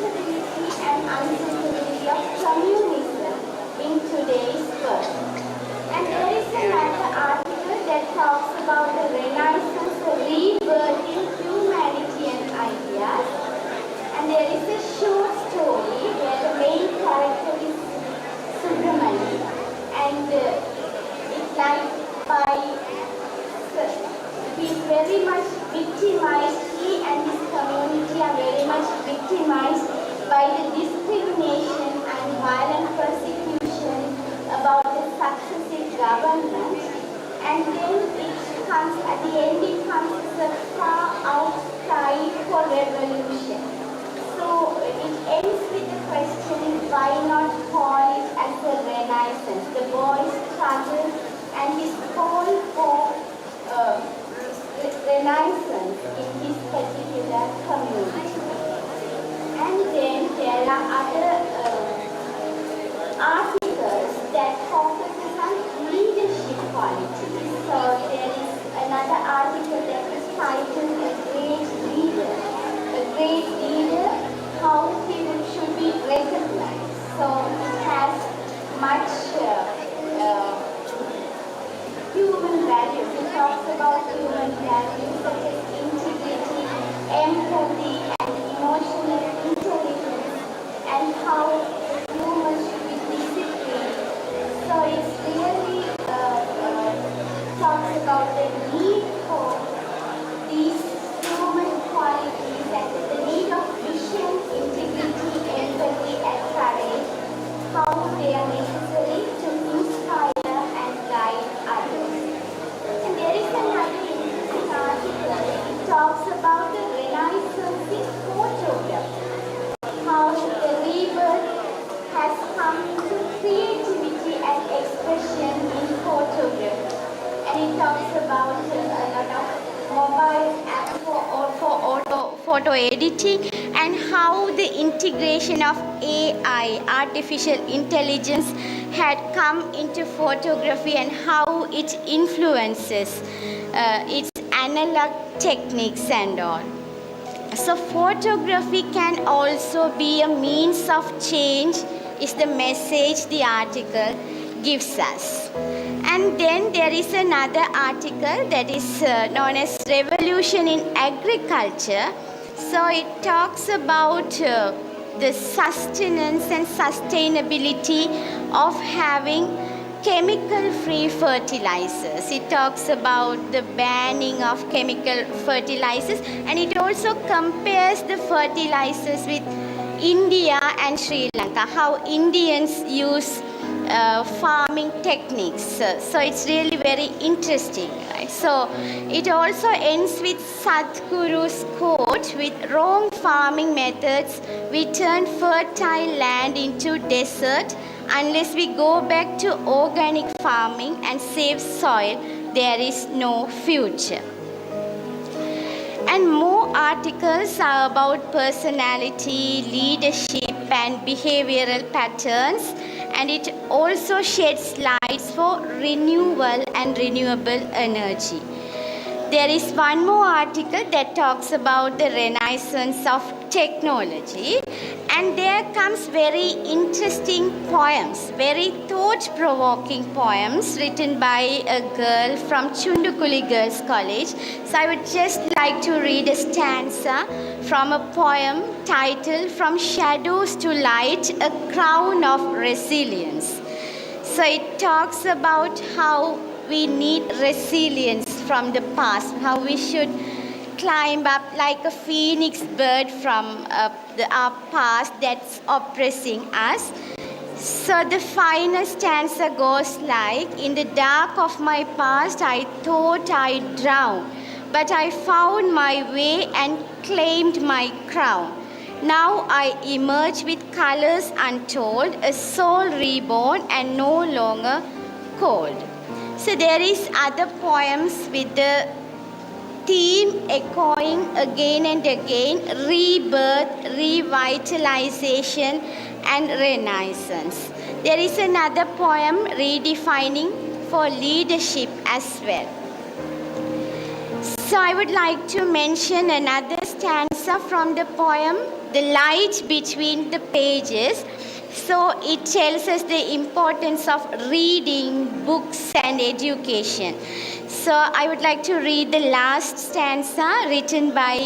instability and uncertainty of communism in today's world. And there is another article that talks about the Renaissance rebirthing humanitarian ideas. And there is a short story where the main character is Subramani, and it's like he's very much victimized. He and his community are very much victimized by the discrimination and violent persecution about the successive government. And then it comes, at the end it comes as a far out cry for revolution. So it ends with the question, why not call it as a renaissance? The boy's struggle and his call for renaissance in his particular community. And then there are other articles that focuses on leadership qualities. So there is another article that is titled A Great Leader. A great leader, how he should be recognized. So it has much human values. It talks about human values such as integrity, empathy, and emotional intelligence, and how humans should be disciplined. So it's really talks about the need for these human qualities and the need of vision, integrity, empathy, and courage, how they are necessary to inspire and guide others. And there is another interesting article. It talks about the Renaissance in photography, how the rebirth has come into creativity and expression in photography. And it talks about a lot of mobile apps for photo editing, and how the integration of AI, artificial intelligence, had come into photography and how it influences its analog techniques and all. So photography can also be a means of change, is the message the article gives us. And then there is another article that is known as Revolution in Agriculture. So it talks about the sustenance and sustainability of having chemical-free fertilizers. It talks about the banning of chemical fertilizers, and it also compares the fertilizers with India and Sri Lanka, how Indians use farming techniques. So it's really very interesting, right? So it also ends with Sadhguru's quote, with wrong farming methods we turn fertile land into desert. Unless we go back to organic farming and save soil, there is no future. And more articles are about personality, leadership, and behavioral patterns. And it also sheds lights for renewal and renewable energy. There is one more article that talks about the renaissance of technology, and there comes very interesting poems, very thought-provoking poems written by a girl from Chundukuli Girls College. So I would just like to read a stanza from a poem titled From Shadows to Light, a Crown of Resilience. So it talks about how we need resilience from the past, how we should climb up like a phoenix bird from our past that's oppressing us. So the final stanza goes like, in the dark of my past I thought I'd drown, but I found my way and claimed my crown. Now I emerge with colors untold, a soul reborn and no longer cold. So there is other poems with the theme echoing again and again, rebirth, revitalization, and renaissance. There is another poem redefining for leadership as well. So I would like to mention another stanza from the poem, The Light Between the Pages. So it tells us the importance of reading, books and education. So I would like to read the last stanza written by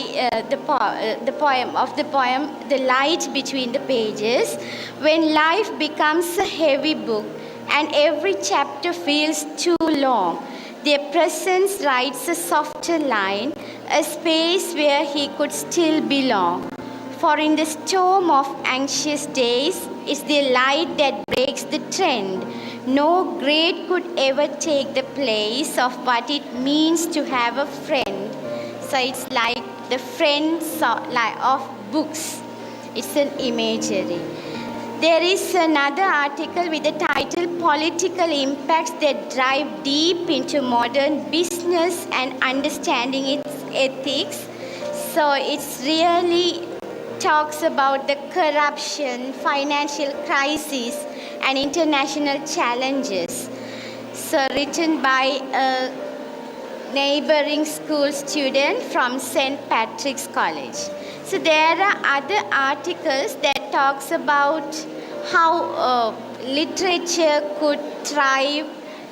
the poem, The Light Between the Pages. When life becomes a heavy book and every chapter feels too long, their presence writes a softer line, a space where he could still belong. For in the storm of anxious days, it's the light that breaks the trend. No grade could ever take the place of what it means to have a friend. So it's like the friends of books. It's an imagery. There is another article with the title Political Impacts That Drive Deep into Modern Business and Understanding Its Ethics. So it's really talks about the corruption, financial crisis and international challenges. So written by a neighboring school student from St. Patrick's College. So there are other articles that talks about how literature could thrive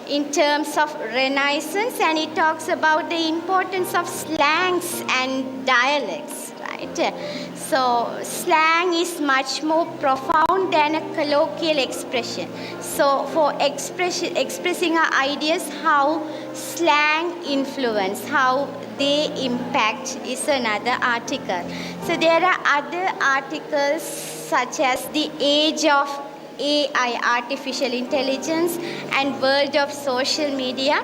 in terms of Renaissance, and it talks about the importance of slangs and dialects, right? So slang is much more profound than a colloquial expression. So for expressing our ideas, how slang influence, how they impact is another article. So there are other articles such as The Age of AI, Artificial Intelligence, and World of Social Media.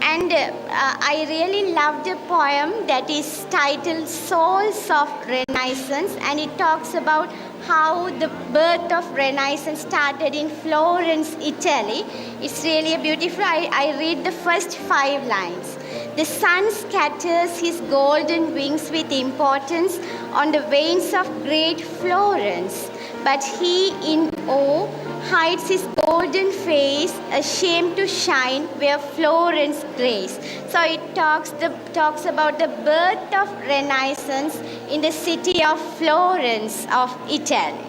And I really loved a poem that is titled Souls of Renaissance, and it talks about how the birth of Renaissance started in Florence, Italy. It's really beautiful. I read the first 5 lines. The sun scatters his golden wings with importance on the veins of great Florence, but he in awe hides his golden face, ashamed to shine where Florence grace. So it talks about the birth of Renaissance in the city of Florence of Italy.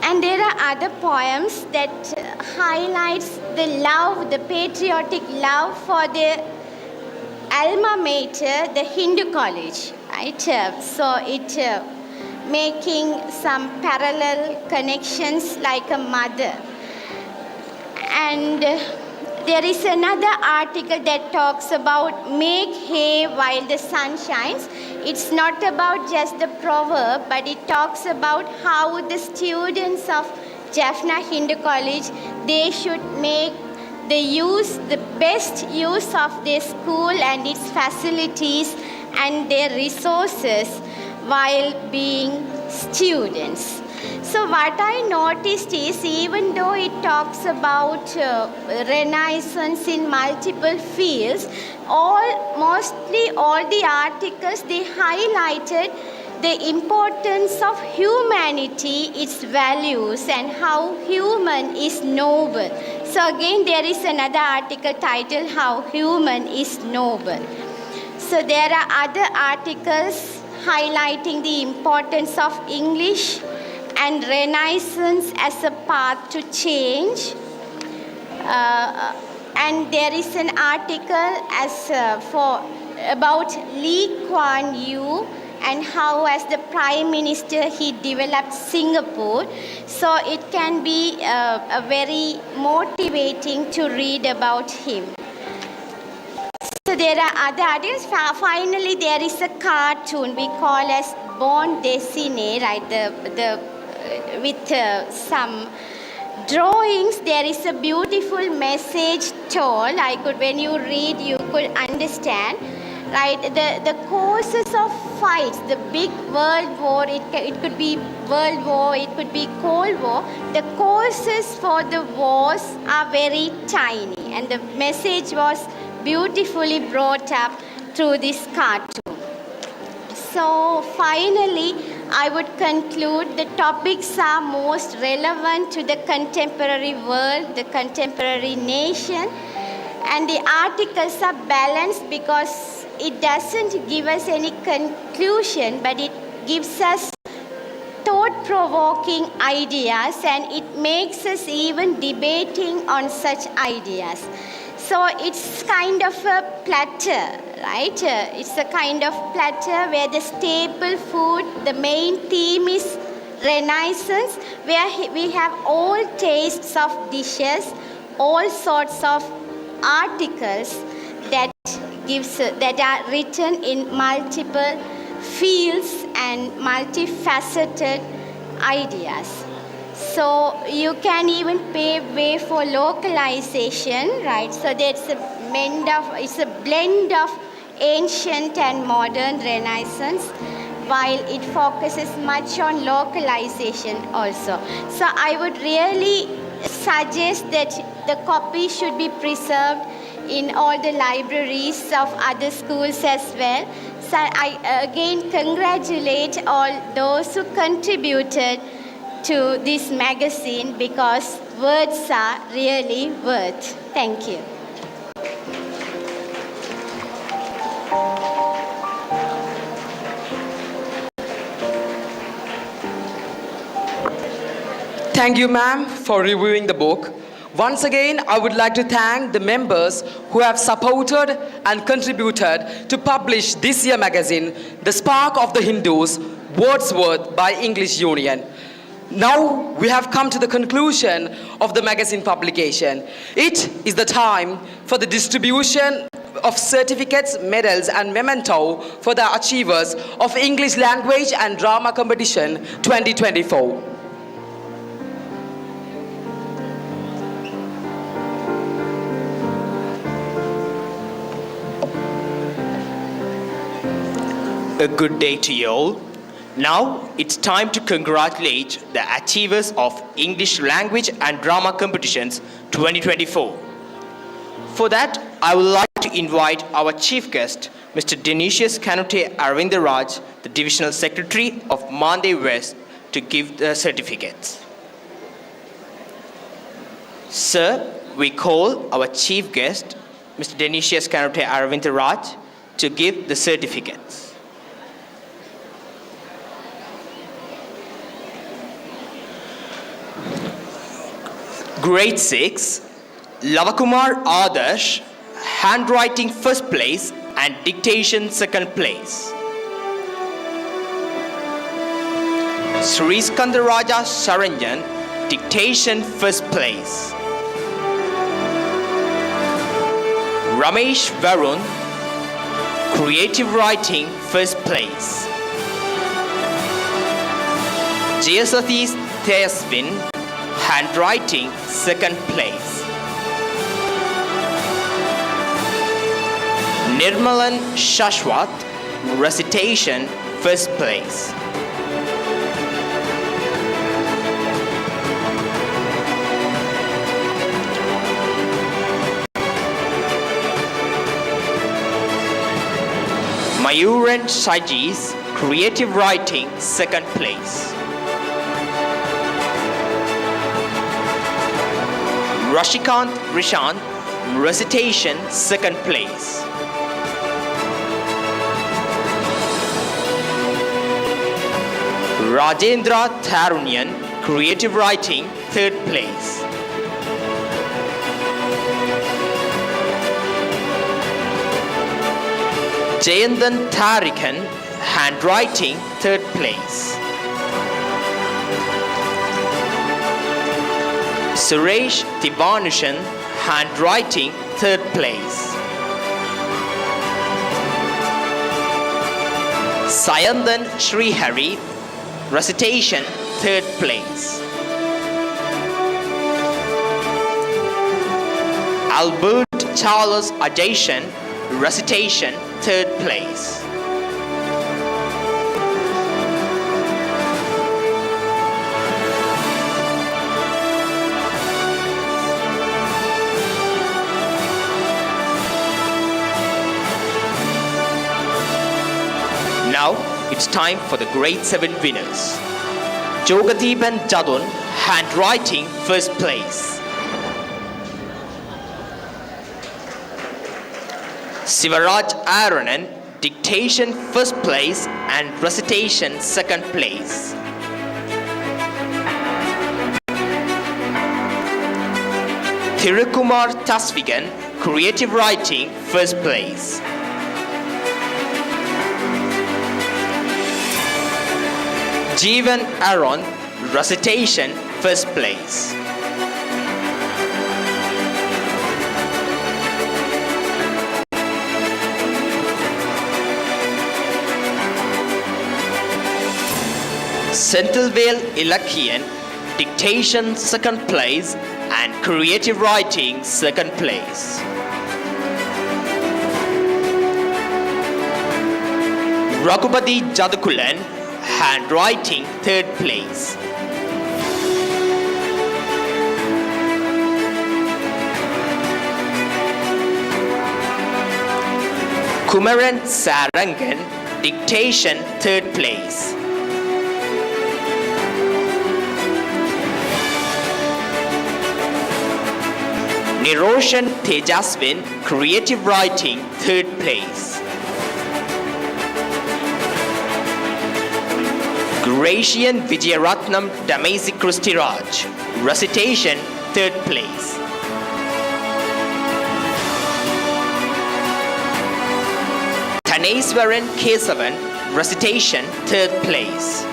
And there are other poems that highlights the love, the patriotic love for the alma mater, the Hindu college, right? So it making some parallel connections like a mother. And there is another article that talks about make hay while the sun shines. It's not about just the proverb, but it talks about how the students of Jaffna Hindu College, they should make the best use of their school and its facilities and their resources while being students. So what I noticed is, even though it talks about Renaissance in multiple fields, mostly all the articles, they highlighted the importance of humanity, its values, and how human is noble. So again, there is another article titled How Human is Noble. So there are other articles highlighting the importance of English and Renaissance as a path to change. And there is an article about Lee Kuan Yew and how as the Prime Minister he developed Singapore. So it can be very motivating to read about him. So there are other articles. Finally, there is a cartoon we call as bande dessinée, right? With some drawings. There is a beautiful message told. When you read, you could understand, right? The causes of fights, the big world war. It could be world war. It could be Cold War. The causes for the wars are very tiny, and the message was beautifully brought up through this cartoon. So finally, I would conclude the topics are most relevant to the contemporary world, the contemporary nation, and the articles are balanced because it doesn't give us any conclusion, but it gives us thought-provoking ideas, and it makes us even debating on such ideas. So it's kind of a platter, right? It's a kind of platter where the staple food, the main theme is Renaissance, where we have all tastes of dishes, all sorts of articles that are written in multiple fields and multifaceted ideas. So you can even pave way for localization, right? So it's a blend of ancient and modern Renaissance, while it focuses much on localization also. So I would really suggest that the copy should be preserved in all the libraries of other schools as well. So I again congratulate all those who contributed to this magazine, because words are really worth. Thank you. Thank you, ma'am, for reviewing the book. Once again, I would like to thank the members who have supported and contributed to publish this year's magazine, The Spark of the Hindus, Wordsworth by English Union. Now we have come to the conclusion of the magazine publication. It is the time for the distribution of certificates, medals and memento for the achievers of English Language and Drama Competition 2024. A good day to you all. Now it's time to congratulate the achievers of English Language and Drama Competitions 2024. For that, I would like to invite our chief guest, Mr. Denisius Kanute Arvindaraj, the Divisional Secretary of Mande West, to give the certificates. Sir, we call our chief guest, Mr. Denisius Kanute Arvindaraj, to give the certificates. Grade 6, Lavakumar Adarsh, handwriting first place and dictation second place. Sri Skandaraja Saranjan, dictation first place. Ramesh Varun, creative writing first place. Jayasathi Tejaswin, handwriting second place. Nirmalan Shashwat, recitation first place. Mayuran Sajis, creative writing second place. Rashikant Rishant, recitation second place. Rajendra Tharunyan, creative writing third place. Jayandan Tarikan, handwriting third place. Suresh Tibanushan, handwriting third place. Sayandan Srihari, recitation third place. Albert Charles Ajaysan, recitation third place. Now it's time for the grade 7 winners. Jogadeepan Jadun, handwriting first place. Sivaraj Aranan, dictation first place and recitation second place. Thirukumar Tasvigan, creative writing first place. Jeevan Aaron, recitation first place. Senthilvale Ilakhian, dictation second place and creative writing second place. Raghupati Jadukulan, handwriting third place. Kumaran Sarangan, dictation third place. Niroshan Tejaswin, creative writing third place. Gratian Vijayaratnam Damasi Kristiraj, recitation third place. Thaneswaran Kesavan, recitation third place.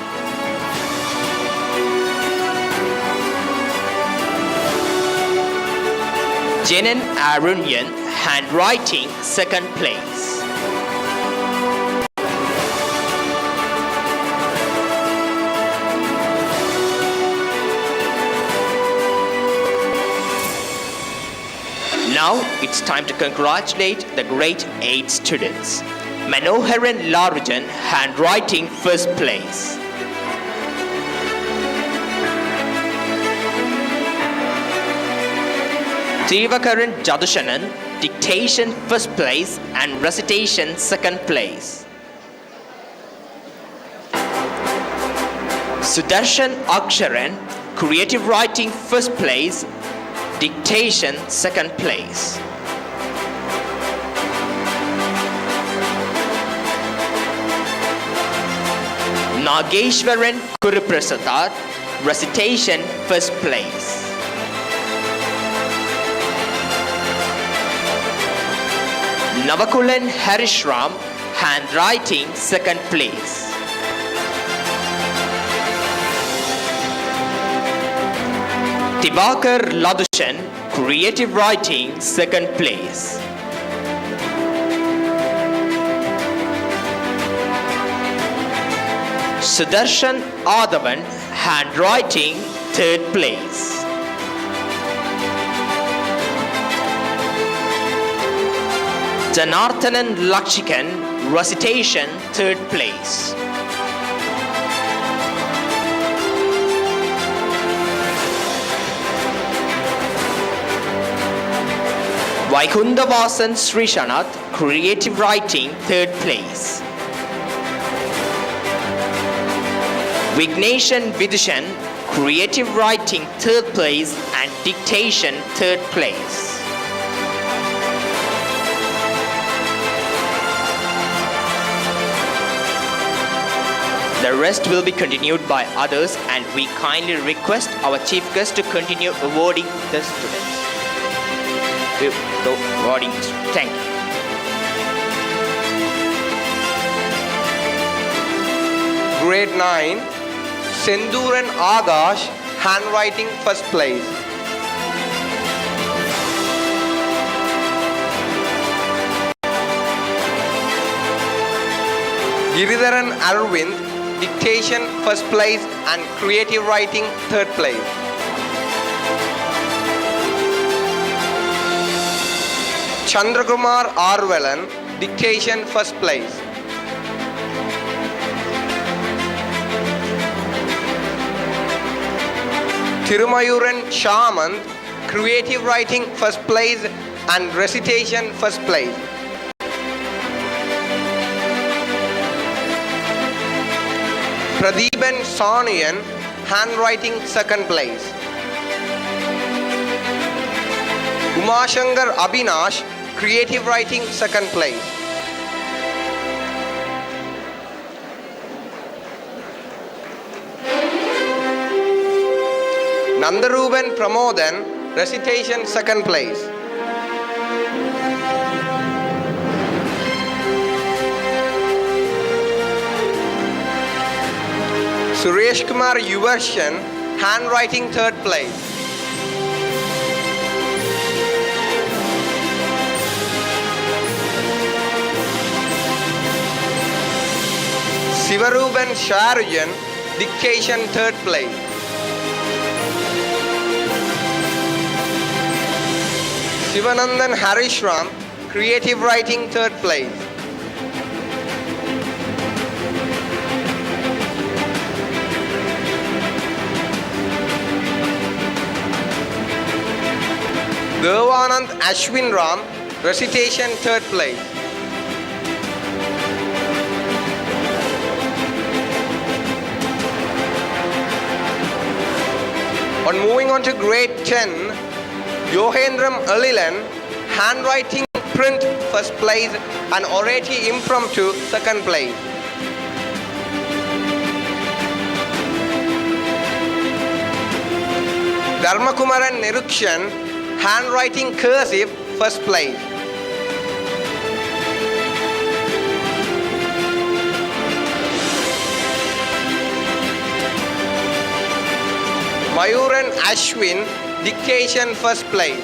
Jenan Arunyan, handwriting second place. Now it's time to congratulate the grade 8 students. Manoharan Larujan, handwriting first place. Tirivakaran Jadushanan, dictation first place and recitation second place. Sudarshan Aksharan, creative writing first place, dictation second place. Nageshwaran Kuruprasadat, recitation first place. Navakulan Harishram, handwriting second place. Tibakar Ladushan, creative writing second place. Sudarshan Adavan, handwriting third place. Janarthanan Lakshikan, recitation third place. Vaikundavasan Srishanath, creative writing third place. Vigneshan Vidushan, creative writing third place and dictation third place. The rest will be continued by others, and we kindly request our chief guest to continue awarding the students. The awarding. Thank you. Grade 9, Senduran Agash, handwriting first place. Giridharan Arvind, dictation first place and creative writing third place. Chandrakumar Arvelan, dictation first place. Thirumayuran Shamant, creative writing first place and recitation first place. Pradeepan Saniyan, handwriting second place. Umashankar Abhinash, creative writing second place. Nandaruban Pramodan, recitation second place. Suresh Kumar Yuvarshan, handwriting third place. Sivaruban Sharujan, dictation third place. Sivanandan Harishram, creative writing third place. Devanand Ashwin Ram, recitation third place. Moving on to grade 10, Yohendram Alilan, handwriting print first place and oratory impromptu second place. Dharmakumaran Nirukshan, handwriting cursive first place. Mayuran Ashwin, dictation first place.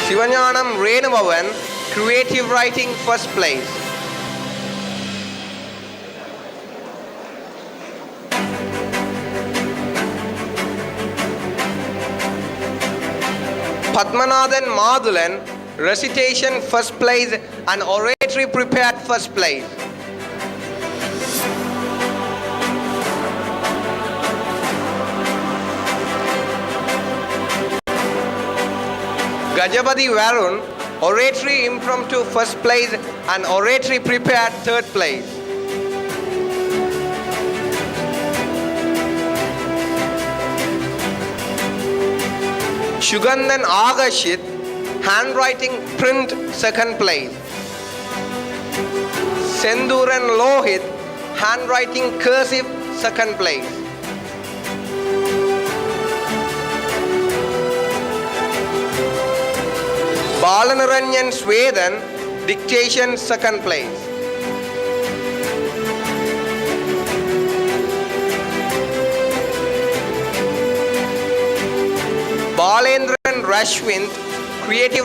Sivanyanam Renuvavan, creative writing first place. Padmanathan Madhulan, recitation first place and oratory prepared first place. Gajapati Varun, oratory impromptu first place and oratory prepared third place. Shugandhan Agashit, handwriting print second place. Senduran Lohit, handwriting cursive second place. Balanaranjan Swedan, dictation second place. Balendran Rashwin, creative